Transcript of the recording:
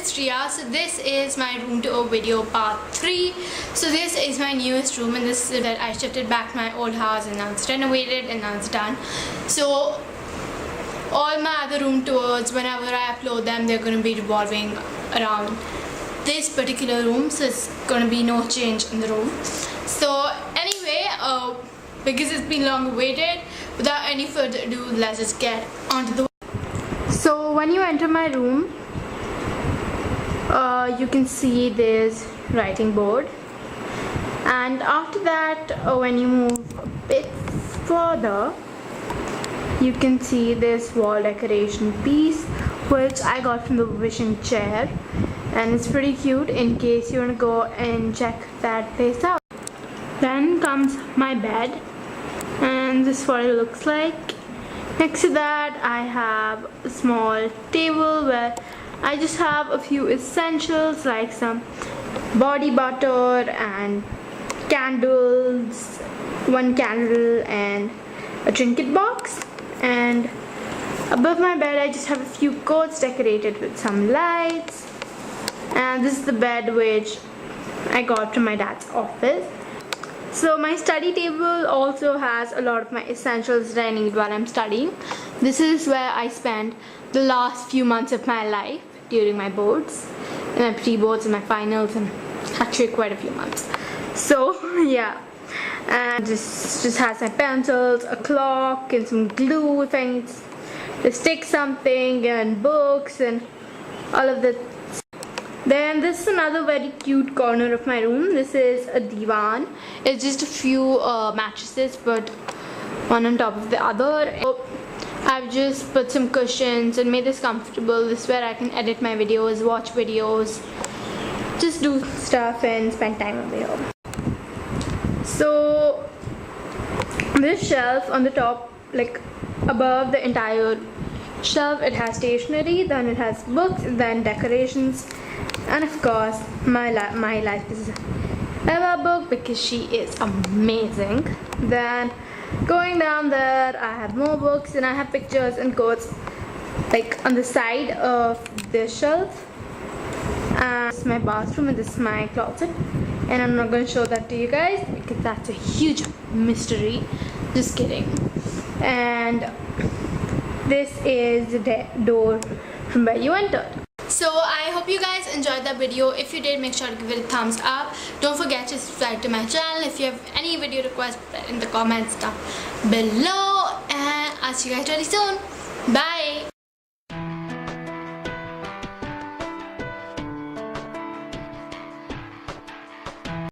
is Triya. So this is my room tour video part 3. So this is my newest room, and this is that I shifted back to my old house and now it's renovated and now it's done. So all my other room tours, whenever I upload them, they're going to be revolving around this particular room. So it's going to be no change in the room. So anyway, because it's been long awaited, without any further ado, let's just get onto the. So when you enter my room, you can see this writing board, and after that, when you move a bit further, you can see this wall decoration piece, which I got from the wishing chair, and it's pretty cute in case you want to go and check that place out. Then comes my bed, and this is what it looks like. Next to that, I have a small table where I just have a few essentials like some body butter and candles, one candle and a trinket box. And above my bed, I just have a few coats decorated with some lights. And this is the bed which I got from my dad's office. So my study table also has a lot of my essentials that I need while I'm studying. This is where I spend the last few months of my life during my boards, and my pre-boards and my finals, and actually quite a few months. So yeah, and this just has my pencils, a clock, and some glue if I need to stick something, and books and all of that. Then this is another very cute corner of my room. This is a divan. It's just a few mattresses, but one on top of the other. I've just put some cushions and made this comfortable. This is where I can edit my videos, watch videos, just do stuff and spend time over here. So this shelf on the top, like above the entire shelf, it has stationery, then it has books, then decorations, and of course my life is Eva book because she is amazing. Then going down there, I have more books, and I have pictures and quotes like on the side of this shelf. And this is my bathroom, and this is my closet, and I'm not going to show that to you guys because that's a huge mystery. Just kidding. And this is the door from where you entered. So I hope you guys enjoyed that video. If you did, make sure to give it a thumbs up. Don't forget to subscribe to my channel. If you have any video requests, put it in the comments down below, and I'll see you guys very soon. Bye.